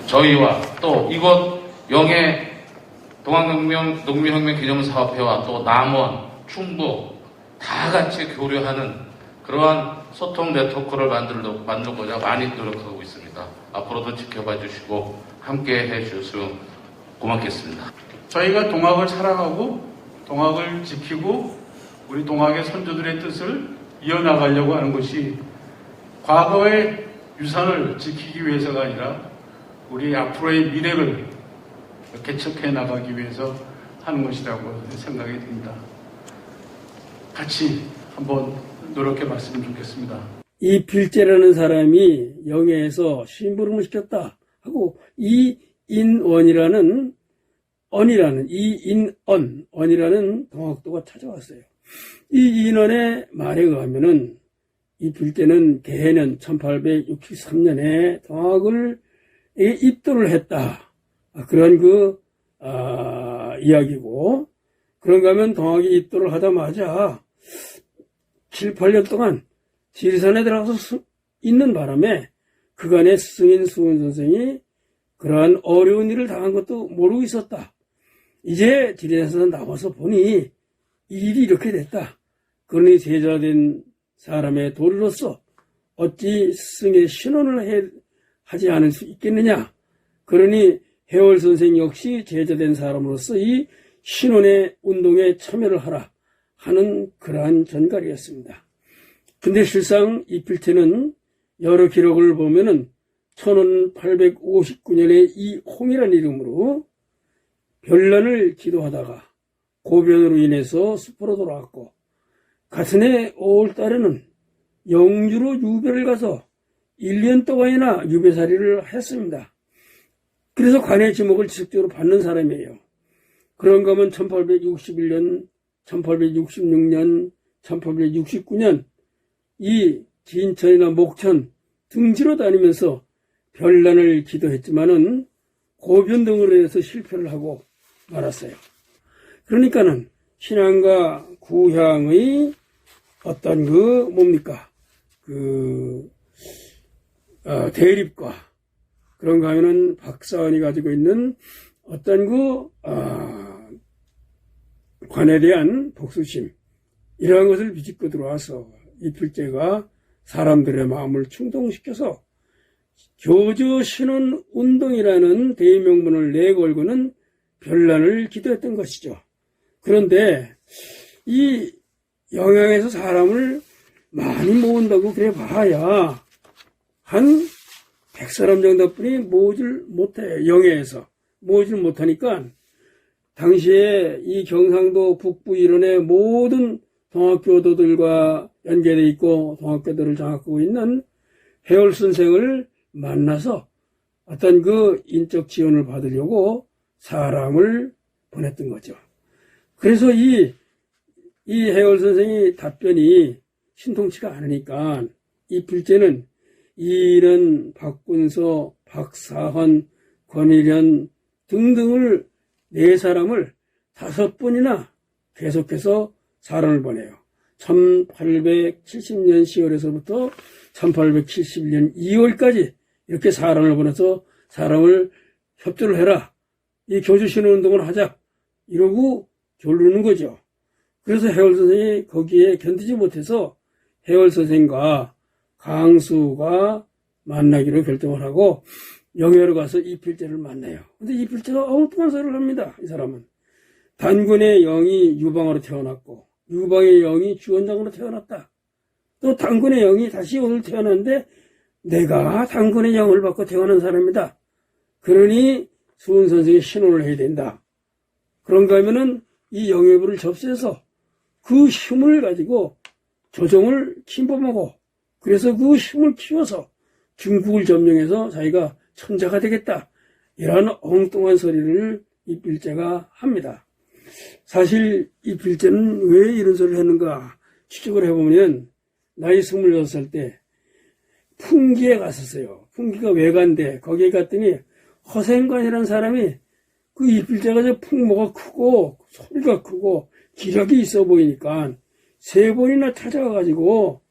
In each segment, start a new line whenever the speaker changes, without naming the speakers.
저희와 또 이곳 영해 동학농민혁명 기념사업회와 또 남원, 충북 다 같이 교류하는 그러한 소통 네트워크를 만들고자 많이 노력하고 있습니다. 앞으로도 지켜봐 주시고 함께 해 주시면 고맙겠습니다.
저희가 동학을 사랑하고 동학을 지키고 우리 동학의 선조들의 뜻을 이어나가려고 하는 것이 과거의 유산을 지키기 위해서가 아니라 우리 앞으로의 미래를 개척해 나가기 위해서 하는 것이라고 생각이 듭니다. 같이 한번 노력해 봤으면 좋겠습니다.
이 필재라는 사람이 영해에서 심부름을 시켰다 하고 이인원이라는 동학도가 찾아왔어요. 이 인원의 말에 의하면은 이 필재는 개해년 1863년에 동학을 입도를 했다. 그런 이야기고, 그런가 하면 동학이 입도를 하자마자 7, 8년 동안 지리산에 들어가서 있는 바람에 그간의 스승인 수은 선생이 그러한 어려운 일을 당한 것도 모르고 있었다. 이제 지리산에서 나와서 보니 이 일이 이렇게 됐다. 그러니 제자된 사람의 도리로서 어찌 스승의 신원을 하지 않을 수 있겠느냐. 그러니 해월 선생 역시 제자된 사람으로서 이 신원의 운동에 참여를 하라 하는 그러한 전갈이었습니다. 근데 실상 이 필체는 여러 기록을 보면은 1859년에 이 홍이라는 이름으로 별난을 기도하다가 고변으로 인해서 숲으로 돌아왔고, 같은 해 5월달에는 영주로 유배를 가서 1년 동안이나 유배살이를 했습니다. 그래서 관의 지목을 지속적으로 받는 사람이에요. 그런가 하면 1861년, 1866년, 1869년 이 진천이나 목천 등지로 다니면서 별난을 기도했지만은 고변 등으로 인해서 실패를 하고 말았어요. 그러니까는 신앙과 구향의 어떤 대립과 그런가 하면은 박사원이 가지고 있는 어떤 관에 대한 복수심, 이러한 것을 비집고 들어와서 이 필재가 사람들의 마음을 충동시켜서 교주 신원 운동이라는 대명분을 내걸고는 별난을 기도했던 것이죠. 그런데 이 영양에서 사람을 많이 모은다고 그래 봐야 한 100사람 정도뿐이 모으질 못해. 영해에서 모으질 못하니까 당시에 이 경상도 북부 일원의 모든 동학교도들과 연계되어 있고 동학교도를 장악하고 있는 해월 선생을 만나서 어떤 인적 지원을 받으려고 사람을 보냈던 거죠. 그래서 이 해월 선생의 답변이 신통치가 않으니까 이 필재는 이일은, 박군서, 박사헌, 권일현 등등을 4사람을 5번이나 계속해서 사람을 보내요. 1870년 10월에서부터 1871년 2월까지 이렇게 사람을 보내서 사람을 협조를 해라. 이 교주신원 운동을 하자. 이러고 겨루는 거죠. 그래서 해월 선생이 거기에 견디지 못해서 해월 선생과 강수가 만나기로 결정을 하고 영해로 가서 이 필재를 만나요. 근데 이 필재가 엉뚱한 소리를 합니다. 이 사람은. 단군의 영이 유방으로 태어났고 유방의 영이 주원장으로 태어났다. 또 단군의 영이 다시 오늘 태어났는데 내가 단군의 영을 받고 태어난 사람이다. 그러니 수은 선생이 신원을 해야 된다. 그런가 하면은 이 영해부를 접수해서 그 힘을 가지고 조정을 침범하고 그래서 그 힘을 키워서 중국을 점령해서 자기가 천자가 되겠다. 이런 엉뚱한 소리를 이 필재가 합니다. 사실 이 필재는 왜 이런 소리를 했는가 추측을 해보면 나이 26살 때 풍기에 갔었어요. 풍기가 외가인데 거기에 갔더니 허생관이라는 사람이 그 이 필재가 저 풍모가 크고 소리가 크고 기력이 있어 보이니까 3번이나 찾아와가지고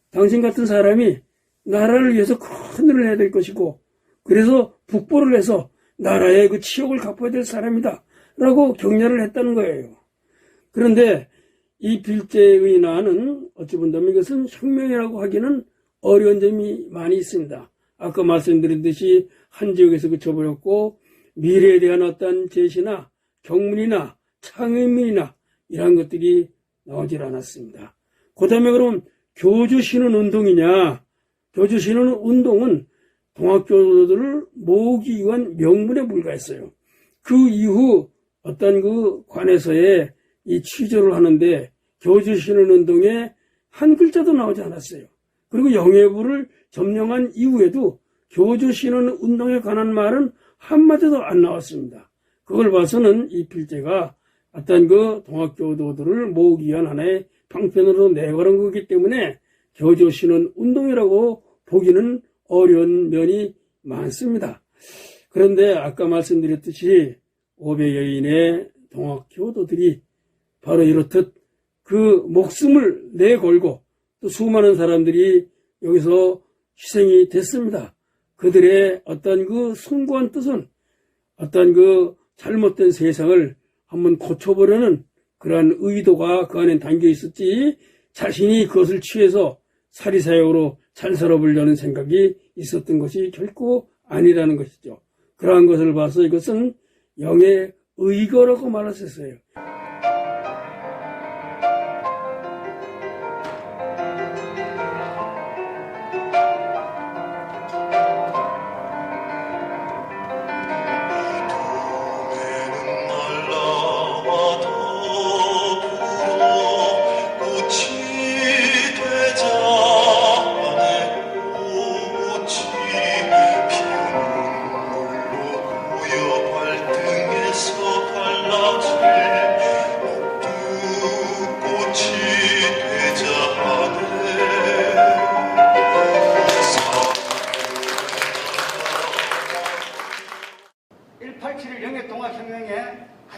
당신 같은 사람이 나라를 위해서 큰 일을 해야 될 것이고 그래서 북보를 해서 나라의 그 치욕을 갚아야 될 사람이다 라고 격려를 했다는 거예요. 그런데 이 필제의 난은 어찌 본다면 이것은 혁명이라고 하기는 어려운 점이 많이 있습니다. 아까 말씀드린 듯이 한 지역에서 그쳐버렸고 미래에 대한 어떤 제시나 경문이나 창의문이나 이러한 것들이 나오질 않았습니다. 그 다음에 그럼 교주신은 운동이냐? 교주신은 운동은 동학교도들을 모으기 위한 명분에 불과했어요. 그 이후 어떤 그 관에서의 이 취조를 하는데 교주신은 운동에 한 글자도 나오지 않았어요. 그리고 영예부를 점령한 이후에도 교주신은 운동에 관한 말은 한마디도 안 나왔습니다. 그걸 봐서는 이 필제가 어떤 그 동학교도들을 모으기 위한 하나의 방편으로 내걸은 거기 때문에 교주신은 운동이라고 보기는 어려운 면이 많습니다. 그런데 아까 말씀드렸듯이 500여인의 동학교도들이 바로 이렇듯 그 목숨을 내걸고 또 수많은 사람들이 여기서 희생이 됐습니다. 그들의 어떤 그 숭고한 뜻은 어떤 그 잘못된 세상을 한번 고쳐보려는 그러한 의도가 그 안에 담겨 있었지 자신이 그것을 취해서 사리사욕으로 잘 살아보려는 생각이 있었던 것이 결코 아니라는 것이죠. 그러한 것을 봐서 이것은 영의 의거라고 말할 수 있어요.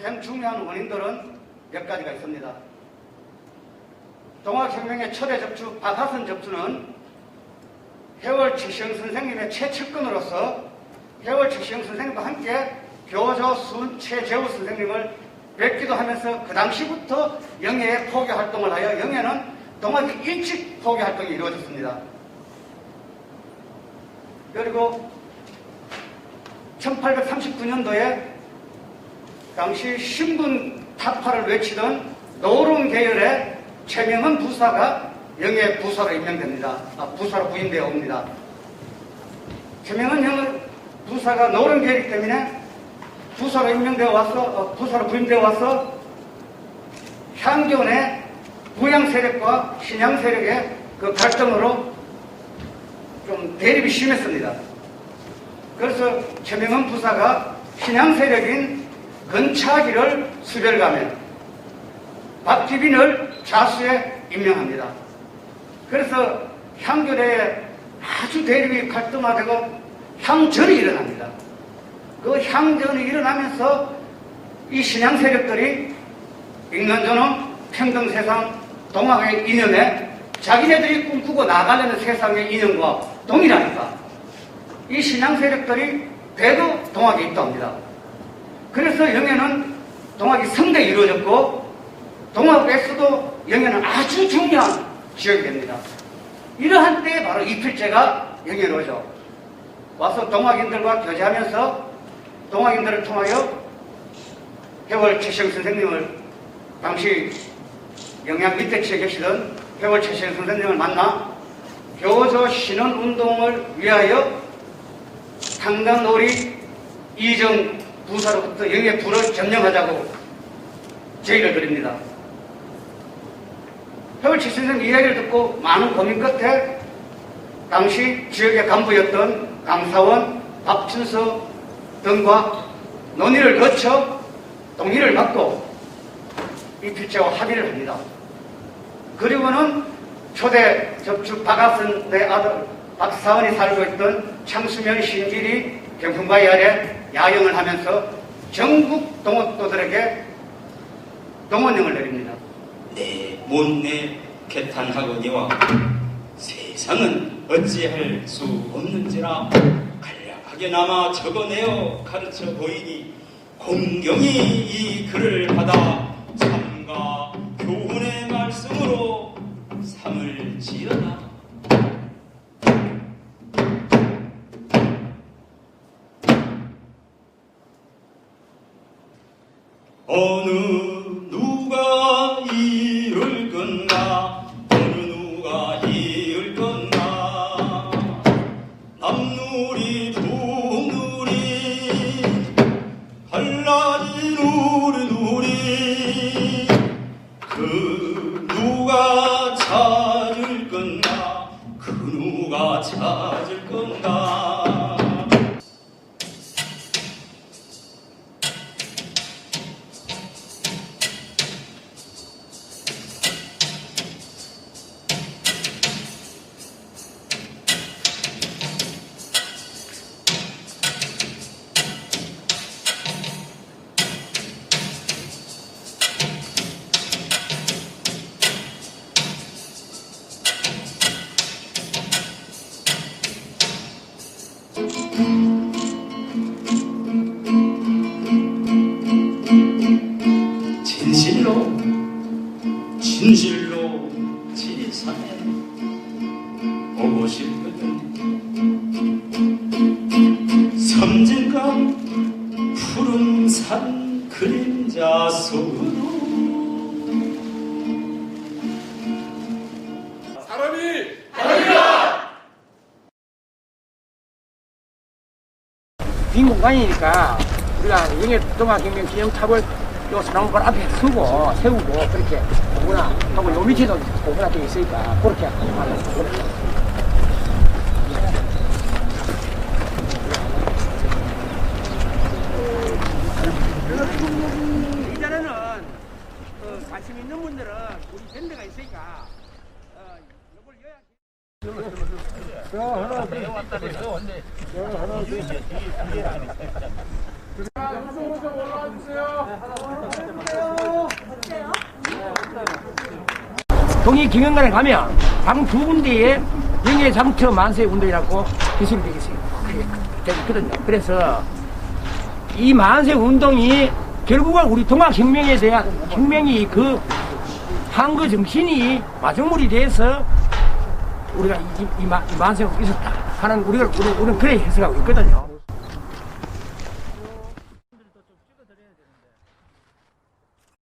가장 중요한 원인들은 몇 가지가 있습니다. 동학혁명의 초대 접주 박하선 접수는 해월 최시영 선생님의 최측근으로서 해월 최시영 선생님과 함께 교조 최재우 선생님을 뵙기도 하면서 그 당시부터 영예의 포교 활동을 하여 영예는 동학의 일찍 포교 활동이 이루어졌습니다. 그리고 1839년도에 당시 신분 타파를 외치던 노론 계열의 최명은 부사가 영예 부사로 임명됩니다. 부사로 부임되어 옵니다. 최명은 부사가 노론 계열이기 때문에 부사로 임명되어 와서 부사로 부임되어 와서 향교 내 부양 세력과 신양 세력의 그 갈등으로 좀 대립이 심했습니다. 그래서 최명은 부사가 신양 세력인 건차기를 수별가며 박기빈을 좌수에 임명합니다. 그래서 향교대에 아주 대립이 갈등화되고 향전이 일어납니다. 그 향전이 일어나면서 이 신양 세력들이 인간존엄, 평등세상, 동학의 이념에 자기네들이 꿈꾸고 나가려는 세상의 이념과 동일하니까 이 신양 세력들이 배도 동학에 있다 합니다. 그래서 영예는 동학이 성대에 이루어졌고 동학에서도 영예는 아주 중요한 지역이 됩니다. 이러한 때에 바로 이필제가 영예로 오죠. 와서 동학인들과 교제하면서 동학인들을 통하여 해월 최시영 선생님을 당시 영양 밑대치에 계시던 해월 최시영 선생님을 만나 교조 신원 운동을 위하여 강단놀이 이정 부사로부터 영예 부를 점령하자고 제의를 드립니다. 해월 최시영 선생님 이야기를 듣고 많은 고민 끝에 당시 지역의 간부였던 강사원, 박춘서 등과 논의를 거쳐 동의를 받고 이필제와 합의를 합니다. 그리고는 초대 접주 박하선의 아들 박사원이 살고 있던 창수면 신길이 경풍바위 아래 야영을 하면서 전국 동학도들에게 동원령을 내립니다.
내 못내 개탄하거니와 세상은 어찌할 수 없는지라 간략하게 각에나마 적어내어 가르쳐 보이니 공경히 이 글을 받아 참과 교훈의 말씀으로 삼을 지어다. 어느 누가 이을 건가 어느 누가 이을 건가 남누리 동누리 갈라진 우리 누리 그 누가 찾을 건가 그 누가 찾을 건가. 진실로 지리산에 오고 싶거든. 섬진강 푸른 산 그림자 속으로
빈 공간이니까 우리가 영예동학혁명 기념탑을 요 소나무벌 앞에 세우고 그렇게 보거나 하고 요 밑에도 보거나 되어 있으니까 그렇게 하는 거예요. 이전에는 관심 있는 분들은 우리 밴드가 있으니까 이걸 동이 경영관에 가면 방 두 군데에 영예 장터 만세 운동이라고 기술이 되거든요. 그래서 이 만세 운동이 결국은 우리 동학혁명에 대한 혁명이 그 한거 정신이 마중물이 돼서 우리가 이 만세가 있었다 하는 우리는 그래 해석하고 있거든요.